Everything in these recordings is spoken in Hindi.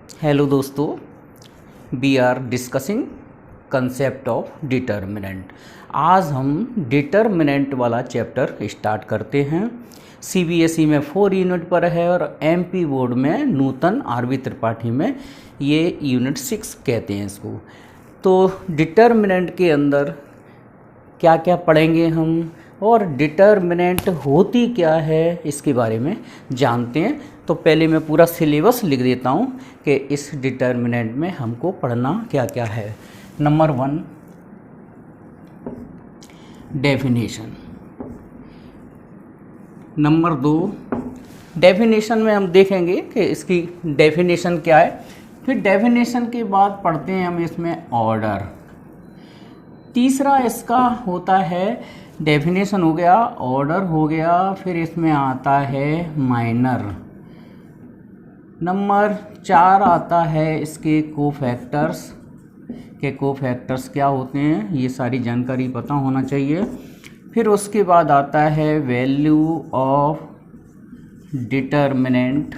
हेलो दोस्तों, we are discussing concept of determinant. आज हम डिटर्मिनेंट वाला चैप्टर स्टार्ट करते हैं। सीबीएसई में 4 यूनिट पर है और एमपी बोर्ड में नूतन आरवी त्रिपाठी में ये यूनिट 6 कहते हैं इसको। तो डिटर्मिनेंट के अंदर क्या क्या पढ़ेंगे हम और डिटर्मिनेंट होती क्या है इसके बारे में जानते हैं। तो पहले मैं पूरा सिलेबस लिख देता हूँ कि इस डिटर्मिनेंट में हमको पढ़ना क्या क्या है। Number 1 definition. नंबर 2 डेफिनेशन में हम देखेंगे कि इसकी डेफिनेशन क्या है। फिर डेफिनेशन के बाद पढ़ते हैं हम इसमें ऑर्डर। तीसरा इसका होता है डेफिनेशन हो गया, ऑर्डर हो गया, फिर इसमें आता है माइनर। नंबर 4 आता है इसके कोफैक्टर्स के कोफैक्टर्स क्या होते हैं, ये सारी जानकारी पता होना चाहिए। फिर उसके बाद आता है value of determinant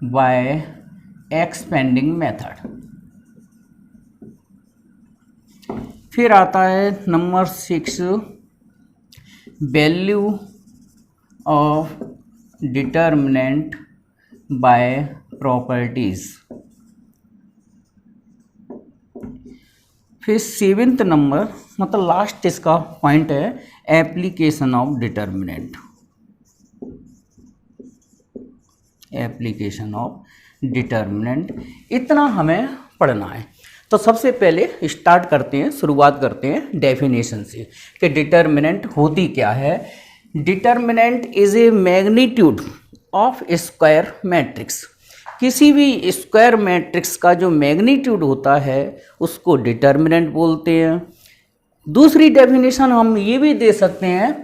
by expanding method. फिर आता है number 6 value of determinant by properties. फिर 7th नंबर मतलब लास्ट इसका पॉइंट है application of determinant. Application of determinant, इतना हमें पढ़ना है। तो सबसे पहले स्टार्ट करते हैं, शुरुआत करते हैं डेफिनेशन से कि डिटर्मिनेंट होती क्या है। Determinant is a magnitude of square matrix. किसी भी स्क्वायर मैट्रिक्स का जो मैग्नीट्यूड होता है उसको डिटर्मिनेंट बोलते हैं। दूसरी डेफिनेशन हम ये भी दे सकते हैं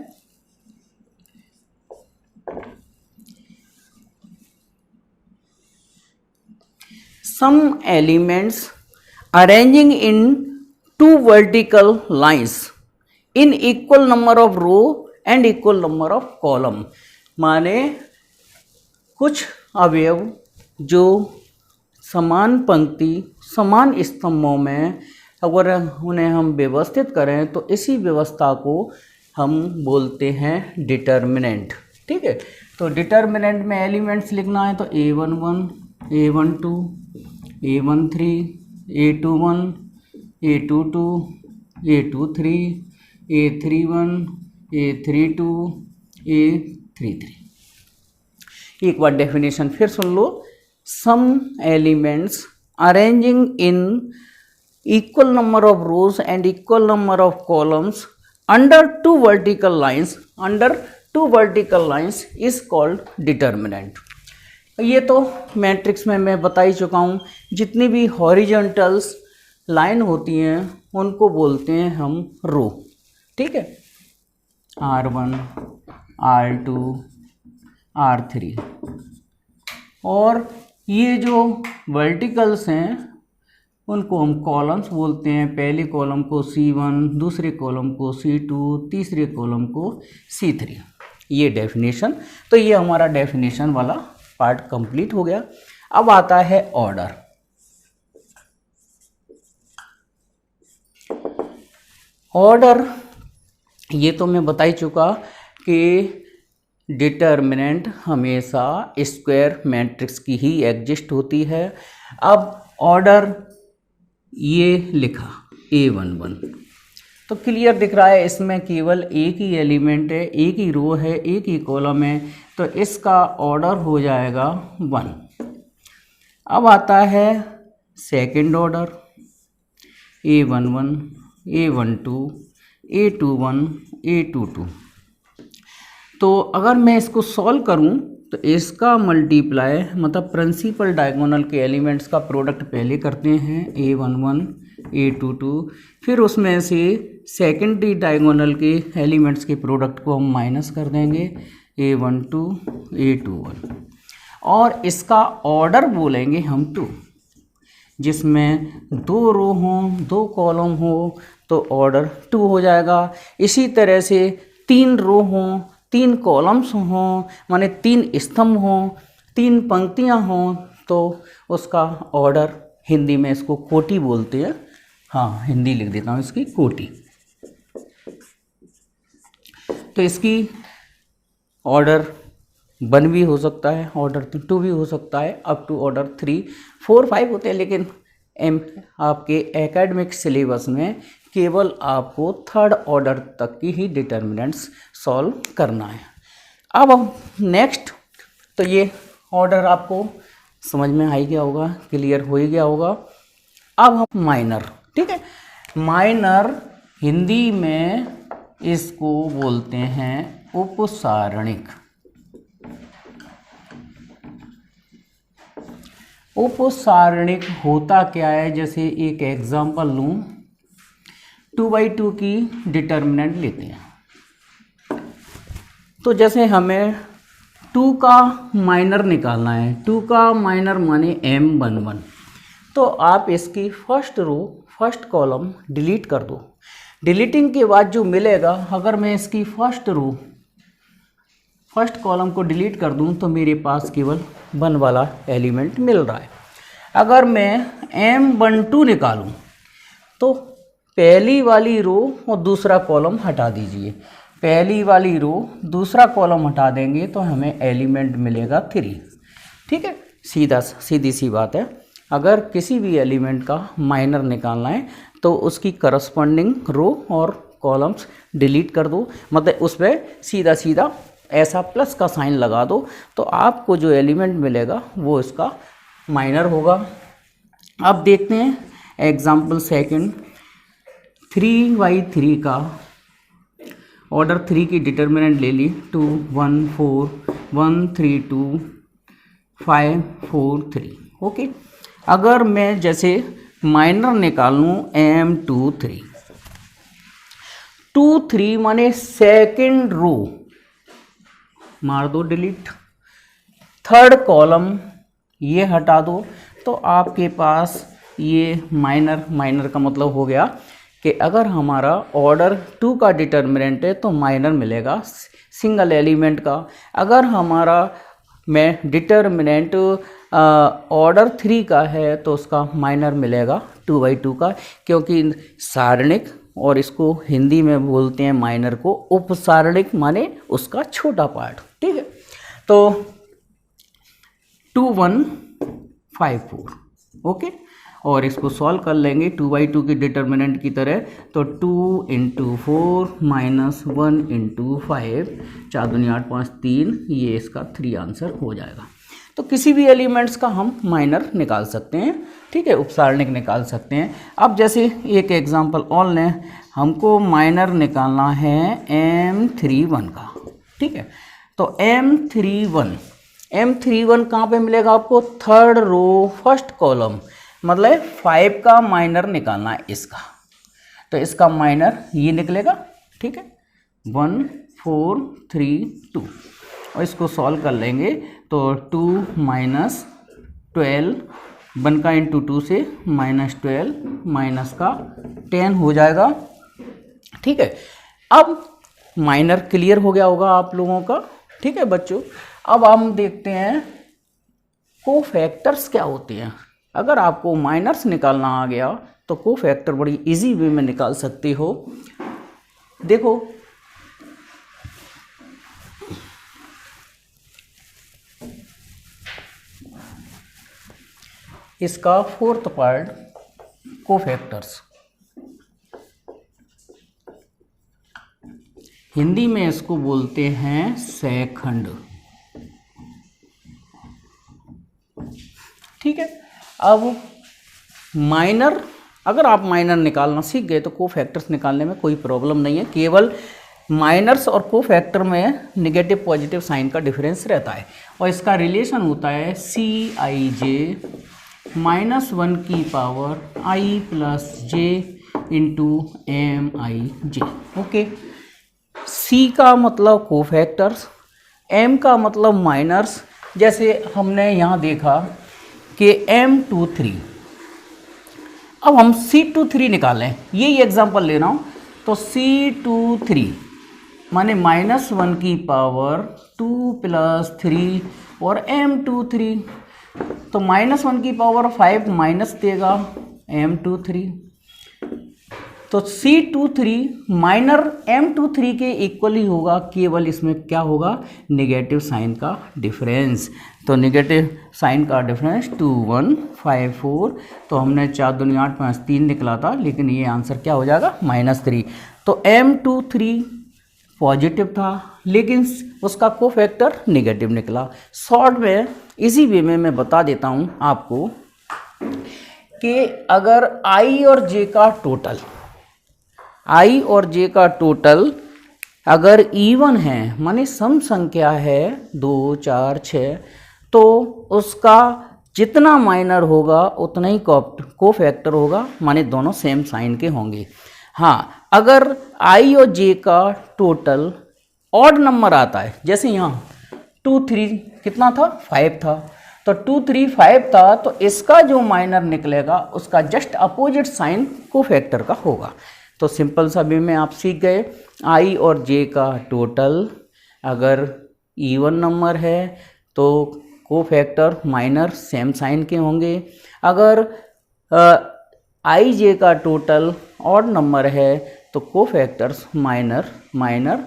some elements arranging in 2 vertical lines in equal number of row and equal number of column। माने कुछ अवयव जो समान पंक्ति समान स्तंभों में अगर उन्हें हम व्यवस्थित करें तो इसी व्यवस्था को हम बोलते हैं डिटर्मिनेंट। ठीक है, तो डिटर्मिनेंट में एलिमेंट्स लिखना है तो A11 A12 A13 A21 A22 A23 A31 A32 A33। एक बार डेफिनेशन फिर सुन लो। Some elements arranging in equal number of rows and equal number of columns under 2 vertical lines is called determinant. ये तो मैट्रिक्स में मैं बता ही चुका हूँ, जितनी भी हॉरिजॉन्टल्स लाइन होती हैं उनको बोलते हैं हम रो। ठीक है, R1 R2 R3। और ये जो वर्टिकल्स हैं उनको हम कॉलम्स बोलते हैं। पहले कॉलम को C1, दूसरे कॉलम को C2, तीसरे कॉलम को C3। ये डेफिनेशन, तो ये हमारा डेफिनेशन वाला पार्ट कंप्लीट हो गया। अब आता है ऑर्डर। ऑर्डर ये तो मैं बता ही चुका कि डिटर्मिनेंट हमेशा स्क्वायर मैट्रिक्स की ही एग्जिस्ट होती है। अब ऑर्डर ये लिखा A11 तो क्लियर दिख रहा है, इसमें केवल एक ही एलिमेंट है, एक ही रो है, एक ही कॉलम है, तो इसका ऑर्डर हो जाएगा 1। अब आता है second order A11 A12 A21 A22। तो अगर मैं इसको सॉल्व करूं तो इसका मल्टीप्लाई मतलब प्रिंसिपल डायगोनल के एलिमेंट्स का प्रोडक्ट पहले करते हैं A11 A22, फिर उसमें से सेकेंडरी डायगोनल के एलिमेंट्स के प्रोडक्ट को हम माइनस कर देंगे A12 A21 और इसका ऑर्डर बोलेंगे हम 2, जिसमें 2 रो हों 2 कॉलम हो तो ऑर्डर 2 हो जाएगा। इसी तरह से 3 रो हों 3 कॉलम्स हों माने 3 स्तंभ हों 3 पंक्तियां हों तो उसका ऑर्डर, हिंदी में इसको कोटि बोलते हैं, हाँ हिंदी लिख देता हूँ इसकी कोटि। तो इसकी ऑर्डर 1 भी हो सकता है, ऑर्डर 2 भी हो सकता है, अप टू ऑर्डर 3, 4, 5 होते हैं, लेकिन आपके एकेडमिक सिलेबस में केवल आपको 3rd ऑर्डर तक की ही डिटर्मिनेंट्स सॉल्व करना है। अब नेक्स्ट, तो ये ऑर्डर आपको समझ में आ ही गया होगा, क्लियर हो ही गया होगा। अब हम माइनर, ठीक है, माइनर हिंदी में इसको बोलते हैं उपसारणिक। उपसारणिक होता क्या है, जैसे एक एग्जांपल लूँ, 2/2 की डिटर्मिनेंट लेते हैं। तो जैसे हमें 2 का माइनर निकालना है, 2 का माइनर माने M11, तो आप इसकी first row first column delete कर दो। डिलीटिंग के बाद जो मिलेगा, अगर मैं इसकी फर्स्ट रो फर्स्ट कॉलम को डिलीट कर दूं तो मेरे पास केवल 1 वाला एलिमेंट मिल रहा है। अगर मैं M12 निकालूं तो पहली वाली रो और दूसरा कॉलम हटा दीजिए, पहली वाली रो दूसरा कॉलम हटा देंगे तो हमें एलिमेंट मिलेगा 3। ठीक है, सीधी सी बात है। अगर किसी भी एलिमेंट का माइनर निकालना है तो उसकी करस्पॉन्डिंग रो और कॉलम्स डिलीट कर दो, मतलब उस पर सीधा ऐसा प्लस का साइन लगा दो, तो आपको जो एलिमेंट मिलेगा वो इसका माइनर होगा। अब देखते हैं एग्जाम्पल सेकंड, 3/3 का ऑर्डर 3 की डिटर्मिनेंट ले ली, 2 1 4 1 3 2 5 4 3। ओके, अगर मैं जैसे माइनर निकाल लूँ M23, 2 3 माने सेकंड रो मार दो डिलीट, थर्ड कॉलम ये हटा दो, तो आपके पास ये माइनर का मतलब हो गया कि अगर हमारा ऑर्डर 2 का डिटर्मिनेंट है तो माइनर मिलेगा सिंगल एलिमेंट का। अगर हमारा डिटर्मिनेंट ऑर्डर 3 का है तो उसका माइनर मिलेगा 2/2 का, क्योंकि सारणिक, और इसको हिंदी में बोलते हैं माइनर को उपसारणिक, माने उसका छोटा पार्ट। ठीक है, तो 2 1 5 4। ओके, और इसको सॉल्व कर लेंगे 2/2 की डिटर्मिनेंट की तरह, तो 2 × 4 - 1 × 5, 4 दूनी 8 5 3, ये इसका 3 आंसर हो जाएगा। तो किसी भी एलिमेंट्स का हम माइनर निकाल सकते हैं, ठीक है, उपसारणिक निकाल सकते हैं। अब जैसे एक एग्जांपल और लें, हमको माइनर निकालना है M31 का। ठीक है, तो M31 कहाँ पे मिलेगा आपको, थर्ड रो फर्स्ट कॉलम, मतलब 5 का माइनर निकालना है इसका, तो इसका माइनर ये निकलेगा। ठीक है, 1 4 3 2, और इसको सॉल्व कर लेंगे तो 2 - 12, 1 का × 2 से -12 माइनस का 10 हो जाएगा। ठीक है, अब माइनर क्लियर हो गया होगा आप लोगों का। ठीक है बच्चों, अब हम देखते हैं कोफैक्टर्स क्या होते हैं। अगर आपको माइनर्स निकालना आ गया तो कोफैक्टर बड़ी इजी वे में निकाल सकते हो। देखो, इसका 4th पार्ट कोफैक्टर्स, हिंदी में इसको बोलते हैं सहखंड। ठीक है, अब माइनर, अगर आप माइनर निकालना सीख गए तो कोफैक्टर्स निकालने में कोई प्रॉब्लम नहीं है। केवल माइनर्स और कोफैक्टर में नेगेटिव पॉजिटिव साइन का डिफरेंस रहता है, और इसका रिलेशन होता है Cij -1 की power i + j × Mij। Okay, C का मतलब कोफैक्टर्स, M का मतलब माइनर्स। जैसे हमने यहाँ देखा कि M23, अब हम C23 निकालें, यही एग्जांपल ले रहा हूँ, तो C23 माने -1 की पावर 2 + 3 और M23, तो -1 की पावर 5 माइनस देगा M23, तो C23 माइनर M23 के इक्वल ही होगा, केवल इसमें क्या होगा, नेगेटिव साइन का डिफरेंस। तो नेगेटिव साइन का डिफरेंस 2154, तो हमने 4 दूनी 8 5 3 निकला था, लेकिन ये आंसर क्या हो जाएगा -3। तो M23 पॉजिटिव था लेकिन उसका कोफैक्टर नेगेटिव निकला। शॉर्ट में इसी वे में मैं बता देता हूँ आपको कि अगर I और J का टोटल, I और J का टोटल अगर इवन है, माने सम संख्या है 2 4 6, तो उसका जितना माइनर होगा उतना ही कोफैक्टर होगा, माने दोनों सेम साइन के होंगे। हाँ, अगर I और J का टोटल ऑड नंबर आता है, जैसे यहाँ 2 3 कितना था, 5 था, तो 2 3 5 था, तो इसका जो माइनर निकलेगा उसका जस्ट अपोजिट साइन कोफैक्टर का होगा। तो सिंपल सा वे में आप सीख गए, I और J का टोटल अगर इवन नंबर है तो कोफैक्टर माइनर सेम साइन के होंगे, अगर I J का टोटल ऑड नंबर है तो कोफैक्टर्स माइनर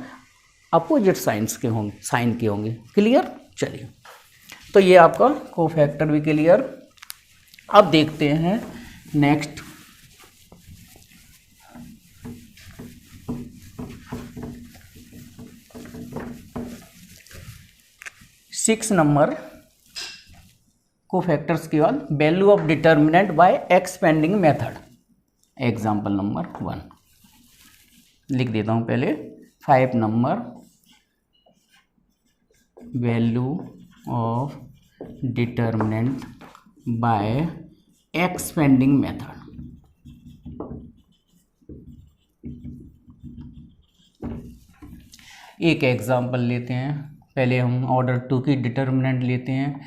अपोजिट साइंस के होंगे, साइन के होंगे। क्लियर? चलिए, तो ये आपका कोफैक्टर भी क्लियर। अब देखते हैं नेक्स्ट, सिक्स नंबर कोफैक्टर्स के बाद value of determinant by expanding method. Example number 1 लिख देता हूँ पहले। 5 number value of determinant by expanding method. एक एग्जाम्पल लेते हैं, पहले हम ऑर्डर 2 की डिटर्मिनेंट लेते हैं।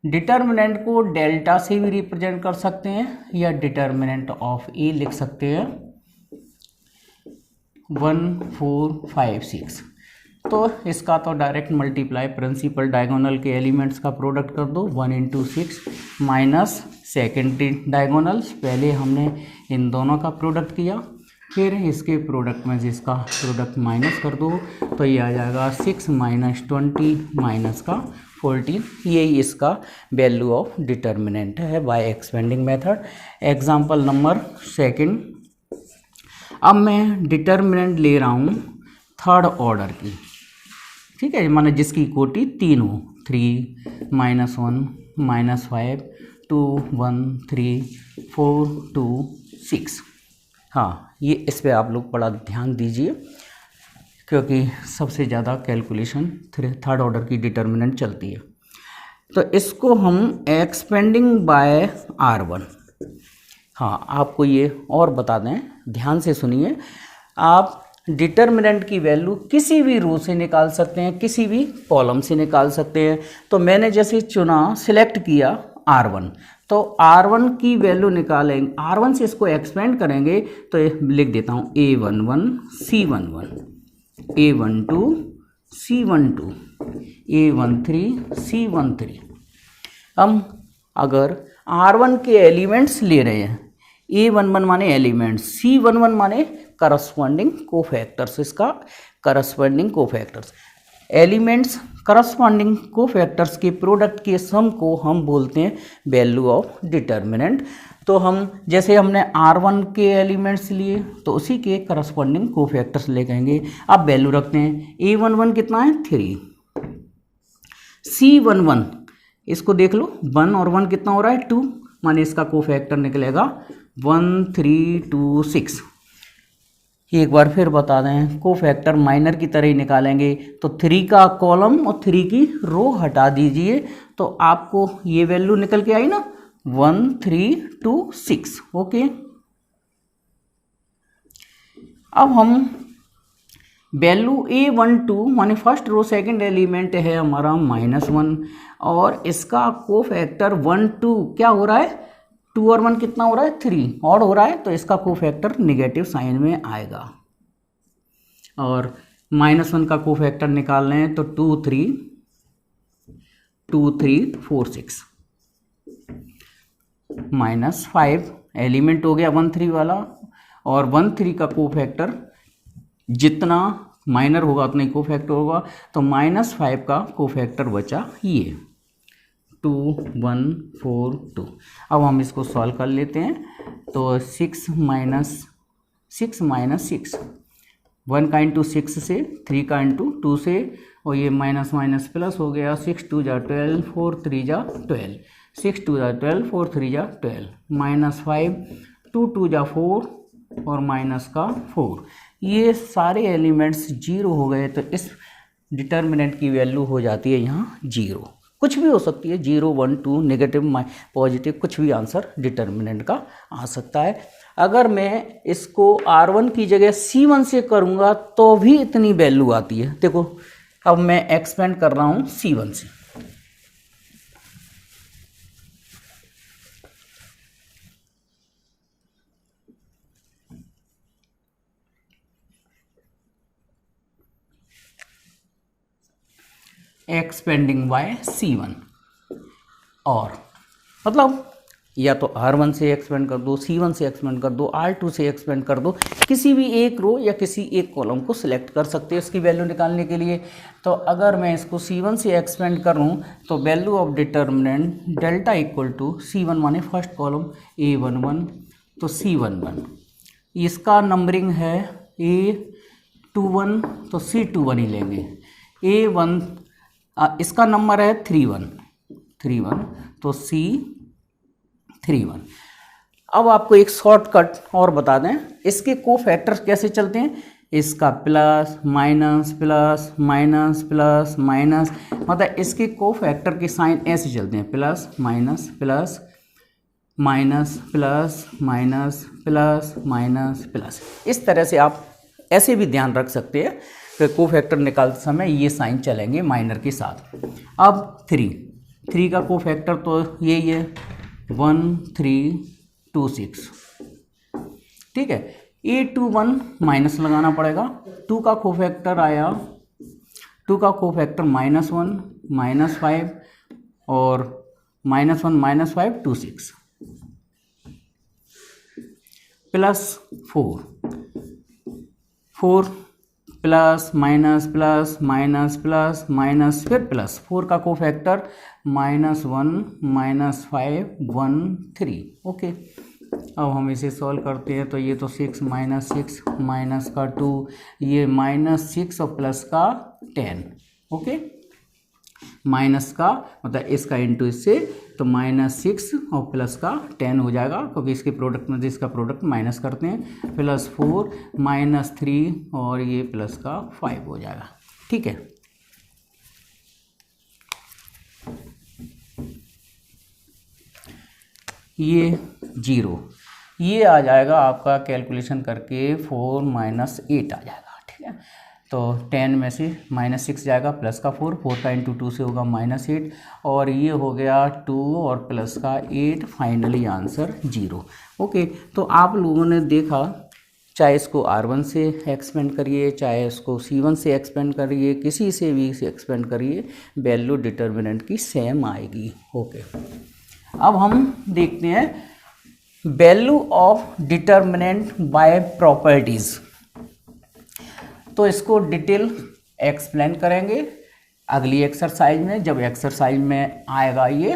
डिटर्मिनेंट को डेल्टा से भी रिप्रेजेंट कर सकते हैं या डिटर्मिनेंट ऑफ ए लिख सकते हैं। 1 4 5 6, तो इसका तो डायरेक्ट मल्टीप्लाई प्रिंसिपल डायगोनल के एलिमेंट्स का प्रोडक्ट कर दो। 1 × 6 माइनस सेकेंडरी डायगोनल्स, पहले हमने इन दोनों का प्रोडक्ट किया, फिर इसके प्रोडक्ट में जिसका प्रोडक्ट माइनस कर दो, तो ये आ जाएगा 6 - 20 माइनस का 14। यही इसका वैल्यू ऑफ डिटर्मिनेंट है by expanding method. Example number 2, अब मैं डिटर्मिनेंट ले रहा हूँ थर्ड ऑर्डर की, ठीक है, माने जिसकी कोटि 3 हो। 3 - 1 - 5 2 1 3 4 2 6। हाँ, ये इस पे आप लोग बड़ा ध्यान दीजिए क्योंकि सबसे ज़्यादा कैलकुलेशन थर्ड ऑर्डर की डिटर्मिनेंट चलती है। तो इसको हम एक्सपेंडिंग बाय R1। हाँ, आपको ये और बता दें, ध्यान से सुनिए, आप डिटर्मिनेंट की वैल्यू किसी भी रो से निकाल सकते हैं, किसी भी कॉलम से निकाल सकते हैं। तो मैंने जैसे चुना, सिलेक्ट किया R1, तो R1 की वैल्यू निकालेंगे, R1 से इसको एक्सपेंड करेंगे, तो लिख देता हूँ A11 C11, A12 C12, A13 C13। हम अगर R1 के एलिमेंट्स ले रहे हैं, A11 माने एलिमेंट्स, C11 माने करस्पॉन्डिंग कोफैक्टर्स, इसका corresponding cofactors, elements corresponding cofactors के प्रोडक्ट के सम को हम बोलते हैं वैल्यू ऑफ डिटर्मिनेंट। तो हम जैसे हमने R1 के एलिमेंट्स लिए तो उसी के करस्पॉन्डिंग कोफैक्टर्स ले कहेंगे। अब वैल्यू रखते हैं, A11 कितना है 3, C11 इसको देख लो, 1 और 1 कितना हो रहा है 2, माने इसका कोफैक्टर निकलेगा 1 3 2 6। एक बार फिर बता दें, कोफैक्टर माइनर की तरह ही निकालेंगे, तो 3 का कॉलम और 3 की रो हटा दीजिए, तो आपको ये वैल्यू निकल के आई ना 1 3 2 6। ओके, अब हम वैल्यू A12 माने फर्स्ट रो सेकंड एलिमेंट है हमारा -1, और इसका कोफैक्टर 1 2 क्या हो रहा है, 2 और 1 कितना हो रहा है 3, ऑड हो रहा है, तो इसका कोफैक्टर निगेटिव साइन में आएगा। और -1 का कोफैक्टर निकाल लें तो 2 3 4 6। -5 एलिमेंट हो गया 1 3 वाला, और 1 3 का कोफैक्टर जितना माइनर होगा उतना ही कोफैक्टर होगा, तो -5 का कोफैक्टर बचा ये 2 1 4 2। अब हम इसको सॉल्व कर लेते हैं। तो 6 माइनस 6, 1 का इंटू 6 से, 3 का इंटू 2 से, और ये माइनस माइनस प्लस हो गया। 6 2 जा 12, 4 3 जा 12, 6 2 जा 12, 4 3 जा 12, -5, 2 2 जा 4 और माइनस का 4। ये सारे एलिमेंट्स 0 हो गए, तो इस डिटर्मिनेंट की वैल्यू हो जाती है यहाँ 0। कुछ भी हो सकती है, 0 1 2, नेगेटिव पॉजिटिव, कुछ भी आंसर डिटर्मिनेंट का आ सकता है। अगर मैं इसको R1 की जगह C1 से करूँगा तो भी इतनी वैल्यू आती है। देखो अब मैं एक्सपेंड कर रहा हूँ C1 से, एक्सपेंडिंग बाय C1, और मतलब या तो R1 से एक्सपेंड कर दो, C1 से एक्सपेंड कर दो, R2 से एक्सपेंड कर दो, किसी भी एक रो या किसी एक कॉलम को सिलेक्ट कर सकते हैं इसकी वैल्यू निकालने के लिए। तो अगर मैं इसको C1 से एक्सपेंड करूं तो value of determinant delta equal to C1 माने फर्स्ट कॉलम A11, तो C11, इसका नंबरिंग है A21, तो C21 ही लेंगे। A1 इसका नंबर है 31, तो C31। अब आपको एक शॉर्टकट और बता दें, इसके कोफैक्टर्स कैसे चलते हैं। इसका plus minus plus minus plus minus, मतलब इसके कोफैक्टर के साइन ऐसे चलते हैं, plus minus plus minus plus minus plus minus plus. इस तरह से आप ऐसे भी ध्यान रख सकते हैं कि कोफैक्टर निकालते समय ये साइन चलेंगे माइनर के साथ। अब 3 का कोफैक्टर तो यही है 1 3 2 6, ठीक है। A21 माइनस लगाना पड़ेगा। 2 का कोफैक्टर आया, 2 का कोफैक्टर -1 -5 और -1 -5 2 6 plus 4 plus minus plus minus plus minus फिर प्लस। 4 का कोफैक्टर -1 -5 1 3। ओके, अब हम इसे सॉल्व करते हैं। तो ये तो 6 माइनस का 2, ये -6 और प्लस का 10। ओके, माइनस का मतलब इसका इंटू इससे, तो -6 और प्लस का 10 हो जाएगा, क्योंकि इसके प्रोडक्ट में इसका प्रोडक्ट माइनस करते हैं। +4 -3 और ये प्लस का 5 हो जाएगा, ठीक है। ये 0, ये आ जाएगा आपका कैलकुलेशन करके 4 - 8 आ जाएगा, ठीक है। तो 10 में से -6 जाएगा, प्लस का 4 का इंटू 2 से होगा -8, और ये हो गया 2 और प्लस का 8, फाइनली आंसर 0। ओके, तो आप लोगों ने देखा, चाहे इसको R1 से एक्सपेंड करिए, चाहे इसको C1 से एक्सपेंड करिए, किसी से भी से एक्सपेंड करिए, वैल्यू डिटर्मिनेंट की सेम आएगी। ओके, अब हम देखते हैं value of determinant by properties. तो इसको डिटेल एक्सप्लेन करेंगे अगली एक्सरसाइज में, जब एक्सरसाइज में आएगा ये,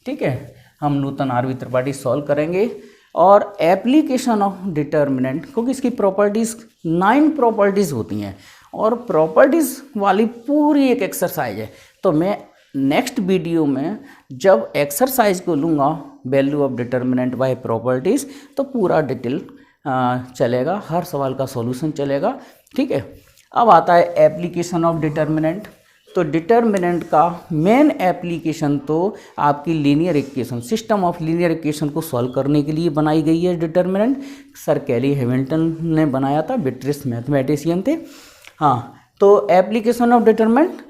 ठीक है। हम नूतन आरवी त्रिपाठी सॉल्व करेंगे। और एप्लीकेशन ऑफ डिटर्मिनेंट, क्योंकि इसकी प्रॉपर्टीज़ 9 प्रॉपर्टीज़ होती हैं और प्रॉपर्टीज़ वाली पूरी एक एक्सरसाइज है। तो मैं नेक्स्ट वीडियो में जब एक्सरसाइज को लूँगा value of determinant by properties, तो पूरा डिटेल चलेगा, हर सवाल का सॉल्यूशन चलेगा, ठीक है। अब आता है एप्लीकेशन ऑफ डिटर्मिनेंट। तो डिटर्मिनेंट का मेन एप्लीकेशन तो आपकी linear equation, system of linear equation को सॉल्व करने के लिए बनाई गई है डिटर्मिनेंट। सर कैली हैमिल्टन ने बनाया था, ब्रिटिश मैथमेटिशियन थे। हाँ, तो application of determinant,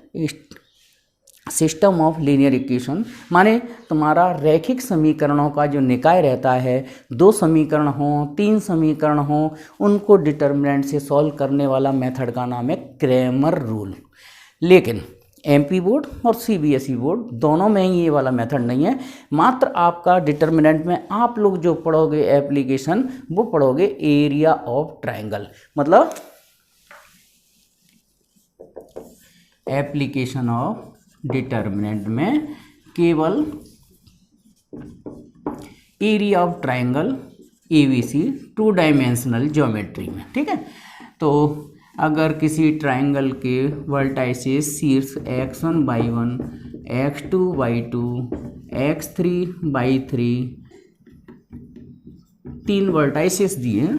system of linear equation माने तुम्हारा रैखिक समीकरणों का जो निकाय रहता है, 2 समीकरण हों 3 समीकरण हों, उनको डिटर्मिनेंट से सॉल्व करने वाला मेथड का नाम है क्रैमर रूल। लेकिन एमपी बोर्ड और सीबीएसई बोर्ड दोनों में ही ये वाला मेथड नहीं है। मात्र आपका डिटर्मिनेंट में आप लोग जो पढ़ोगे एप्लीकेशन वो पढ़ोगे एरिया ऑफ ट्रायंगल, मतलब एप्लीकेशन ऑफ डिटर्मिनेंट में केवल area of triangle ABC 2 dimensional geometry में, ठीक है। तो अगर किसी ट्रायंगल के वर्टाइसेस शीर्ष x1/1 x2/2 x3/3 3 वर्टाइसेस दिए हैं,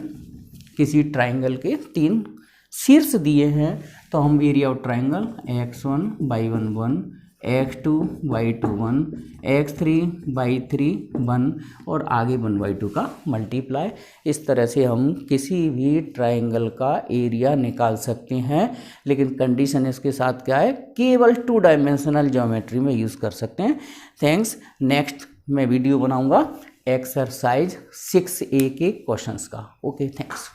किसी ट्रायंगल के 3 शीर्ष दिए हैं, तो हम area of triangle x1/1 1, x2/2 1, x3/3 1 और आगे 1/2 का मल्टीप्लाई, इस तरह से हम किसी भी ट्रायंगल का एरिया निकाल सकते हैं। लेकिन कंडीशन इसके साथ क्या है, केवल 2 डायमेंशनल ज्योमेट्री में यूज़ कर सकते हैं। थैंक्स। नेक्स्ट मैं वीडियो बनाऊंगा एक्सरसाइज 6A के क्वेश्चंस का। Okay, thanks.